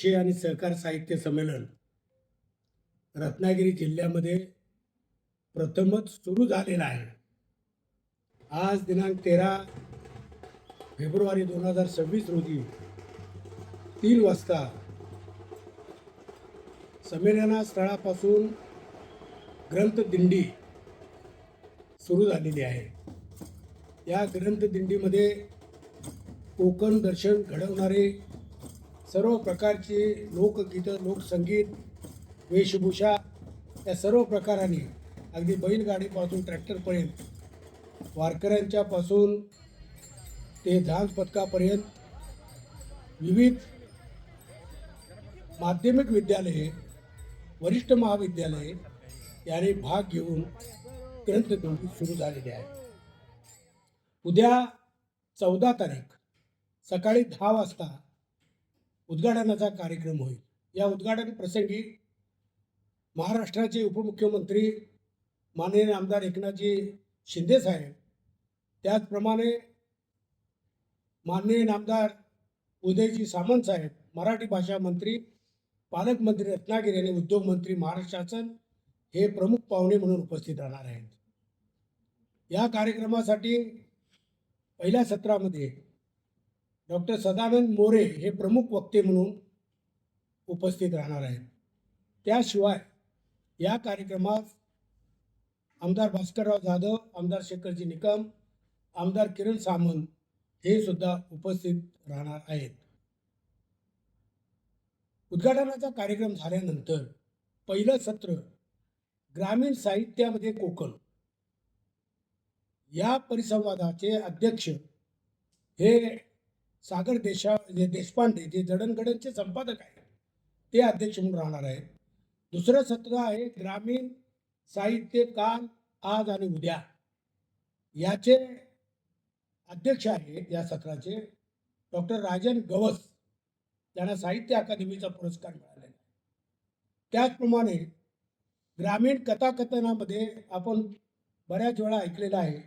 कृषी आणि सहकार साहित्य संमेलन रत्नागिरी जिल्ह्यामध्ये प्रथमच सुरू झालेलं आहे. आज दिनांक 13 फेब्रुवारी 2026 रोजी 3 वाजता संमेलनस्थळापासून ग्रंथदिंडी सुरू झालेली आहे. या ग्रंथदिंडीमध्ये कोकण दर्शन घडवणारे सर्व प्रकारचे लोकगीतं, लोकसंगीत, वेशभूषा या सर्व प्रकारांनी अगदी बैलगाडीपासून ट्रॅक्टरपर्यंत, वारकऱ्यांच्यापासून ते झांज पथकापर्यंत विविध माध्यमिक विद्यालये, वरिष्ठ महाविद्यालये याने भाग घेऊन ग्रंथदिंडी सुरू झालेली आहे. उद्या 14 तारीख सकाळी 10 वाजता उद्घाटनाचा कार्यक्रम होईल. या उद्घाटन प्रसंगी महाराष्ट्राचे उपमुख्यमंत्री माननीय आमदार एकनाथजी शिंदे साहेब, त्याचप्रमाणे माननीय आमदार उदयजी सामंत साहेब, मराठी भाषा मंत्री, पालकमंत्री रत्नागिरी आणि उद्योग मंत्री महाराष्ट्र शासन हे प्रमुख पाहुणे म्हणून उपस्थित राहणार आहेत. या कार्यक्रमासाठी पहिल्या सत्रामध्ये डॉक्टर सदानंद मोरे हे प्रमुख वक्ते म्हणून उपस्थित राहणार आहेत. त्याशिवाय या कार्यक्रमात आमदार भास्करराव जाधव, आमदार शेखरजी निकम, आमदार किरण सामंत हे सुद्धा उपस्थित राहणार आहेत. उद्घाटनाचा कार्यक्रम झाल्यानंतर पहिलं सत्र ग्रामीण साहित्यामध्ये कोकण या परिसंवादाचे अध्यक्ष हे सागर देशपांडे, जे जडणघडणचे संपादक आहेत, ते अध्यक्ष म्हणून राहणार आहेत. दुसरं सत्र आहे ग्रामीण साहित्य काल, आज आणि उद्या. याचे अध्यक्ष आहेत या सत्राचे डॉक्टर राजन गवस, त्यांना साहित्य अकादमीचा पुरस्कार मिळालेला आहे. त्याचप्रमाणे ग्रामीण कथाकथनामध्ये आपण बऱ्याच वेळा ऐकलेलं आहे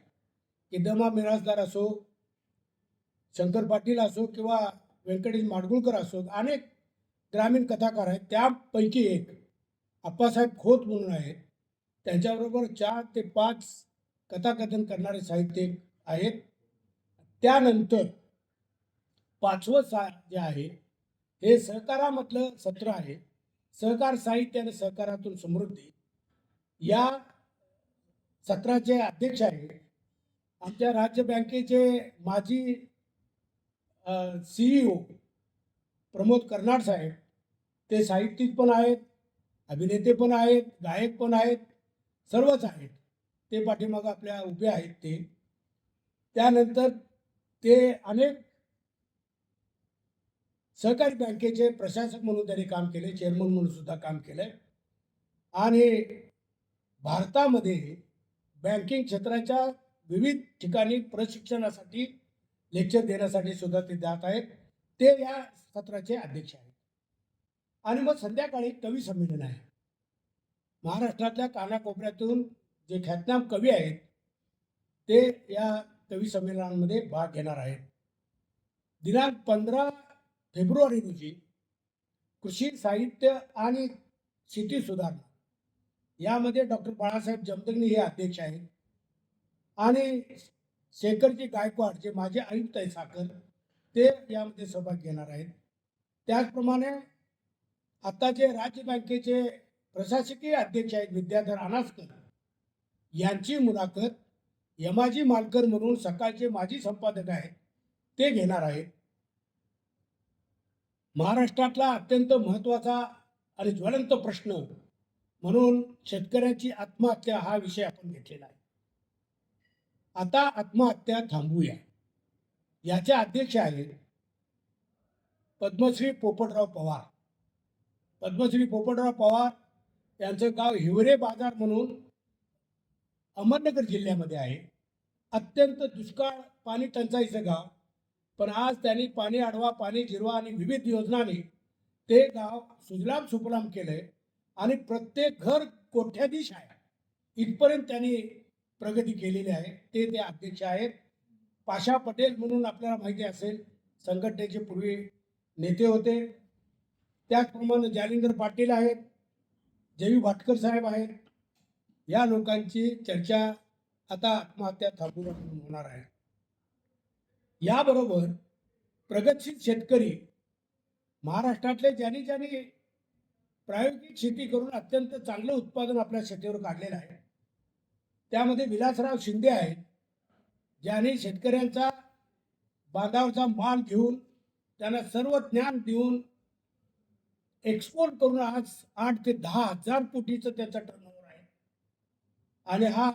की दमा मिरासदार असो, शंकर पाटील असो किंवा व्यंकटेश माडगुळकर असो, अनेक ग्रामीण कथाकार आहेत. त्यापैकी एक आप्पासाहेब खोत म्हणून आहेत. त्यांच्याबरोबर 4 ते 5 कथाकथन करणारे साहित्यिक आहेत. त्यानंतर 5वं जे आहे हे सहकारामधलं सत्र आहे. सहकार साहित्य आणि सहकारातून समृद्धी. या सत्राचे अध्यक्ष आहेत आमच्या राज्य बँकेचे माजी CEO प्रमोद कर्नाड साहेब. ते साहित्यिक पण आहेत, अभिनेते पण आहेत, गायक पण आहेत, सर्वच आहेत. ते पाठीमागं आपल्या उभे आहेत ते. त्यानंतर ते अनेक सहकारी बँकेचे प्रशासक म्हणून त्यांनी काम केले, चेअरमन म्हणून सुद्धा काम केलंय. आणि भारतामध्ये बँकिंग क्षेत्राच्या विविध ठिकाणी प्रशिक्षणासाठी, लेक्चर देण्यासाठी सुद्धा ते जात आहेत. ते या सत्राचे अध्यक्ष आहेत. आणि मग संध्याकाळी कवी संमेलन आहे. महाराष्ट्रातल्या कानाकोपऱ्यातून जे ख्यातनाम कवी आहेत ते या कवी संमेलनामध्ये भाग घेणार आहेत. दिनांक 15 फेब्रुवारी रोजी कृषी साहित्य आणि शेती सुधारणा यामध्ये डॉक्टर बाळासाहेब जमदग्नी हे अध्यक्ष आहेत. आणि शेखरजी गायकवाड, जे माझे आयुक्त आहे साखर, ते यामध्ये सहभाग घेणार आहेत. त्याचप्रमाणे आता जे राज्य बँकेचे प्रशासकीय अध्यक्ष आहेत विद्याधर अनासकर, यांची मुलाखत यमाजी मालकर म्हणून सकाळचे माजी संपादक आहेत ते घेणार आहेत. महाराष्ट्रातला अत्यंत महत्त्वाचा आणि ज्वलंत प्रश्न म्हणून शेतकऱ्याची आत्महत्या हा विषय आपण घेतलेला आहे. आता आत्महत्या थांबवूया याचे अध्यक्ष आहेत पद्मश्री पोपटराव पवार. पद्मश्री पोपटराव पवार यांचं गाव हिवरे बाजार म्हणून अहमदनगर जिल्ह्यामध्ये आहे. अत्यंत दुष्काळ, पाणी टंचाईचं गाव. पण आज त्यांनी पाणी अडवा, पाणी जिरवा आणि विविध योजनांनी ते गाव सुजलाम सुफलाम केलंय. आणि प्रत्येक घर कोठ्याधीश आहे इथपर्यंत त्यांनी प्रगती केलेली आहे. ते अध्यक्ष आहेत. पाशा पटेल म्हणून आपल्याला माहिती असेल, संघटनेचे पूर्वी नेते होते. त्याचप्रमाणे जालिंदर पाटील आहेत, जयू भाटकर साहेब आहेत. या लोकांची चर्चा आता आत्महत्या थांबवून होणार आहे. याबरोबर प्रगतशील शेतकरी महाराष्ट्रातले ज्यांनी प्रायोगिक शेती करून अत्यंत चांगलं उत्पादन आपल्या शेतीवर काढलेलं आहे, त्यामध्ये विलासराव शिंदे आहेत, ज्यांनी शेतकऱ्यांचा बांधावरचा माल घेऊन त्यांना सर्व ज्ञान देऊन एक्सपोर्ट करून आज 8 ते 10,000 कोटीचं त्याचा टर्नओव्हर आहे. आणि हा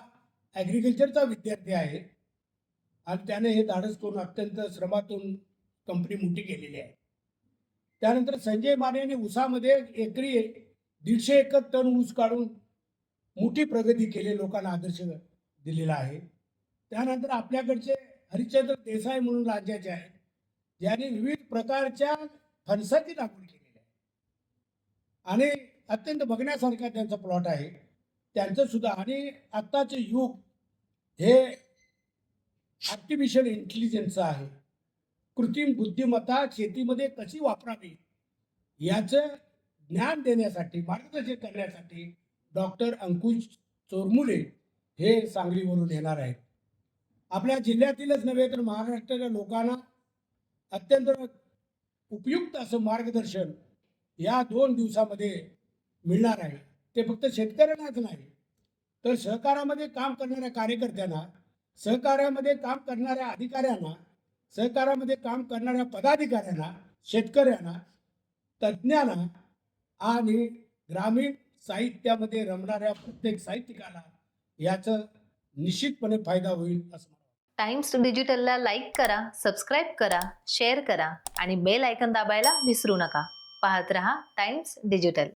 ॲग्रिकल्चरचा विद्यार्थी आहे आणि त्याने हे धाडस करून अत्यंत श्रमातून कंपनी मोठी केलेली आहे. त्यानंतर संजय माने यांनी ऊसामध्ये एकरी 150 एकर टन ऊस काढून मोठी प्रगती केली, लोकांना आदर्श दिलेला आहे. त्यानंतर आपल्याकडचे हरिश्चंद्र देसाई म्हणून राज्याचे आहेत, ज्यांनी विविध प्रकारच्या फणसाची लागवड केलेली आहे आणि अत्यंत बघण्यासारखा त्यांचा प्लॉट आहे त्यांचं सुद्धा. आणि आत्ताचे युग हे आर्टिफिशियल इंटेलिजन्सचं आहे. कृत्रिम बुद्धिमत्ता शेतीमध्ये कशी वापरावी याचं ज्ञान देण्यासाठी, मार्गदर्शन करण्यासाठी डॉक्टर अंकुश चोरमुले हे सांगलीवरून येणार आहेत. आपल्या जिल्ह्यातीलच नव्हे तर महाराष्ट्राच्या लोकांना अत्यंत उपयुक्त असं मार्गदर्शन या 2 दिवसामध्ये मिळणार आहे. ते फक्त शेतकऱ्यांनाच नाही तर सहकारामध्ये काम करणाऱ्या कार्यकर्त्यांना, सहकार्यामध्ये काम करणाऱ्या अधिकाऱ्यांना, सहकारामध्ये काम करणाऱ्या पदाधिकाऱ्यांना, शेतकऱ्यांना, तज्ज्ञांना आणि ग्रामीण साहित्यामध्ये रमणाऱ्या प्रत्येक साहित्यिकाला याचं निश्चितपणे फायदा होईल असं मला वाटतं. टाइम्स डिजिटलला लाईक करा, सबस्क्राईब करा, शेअर करा आणि बेल आयकॉन दाबायला विसरू नका. पाहत रहा टाइम्स डिजिटल.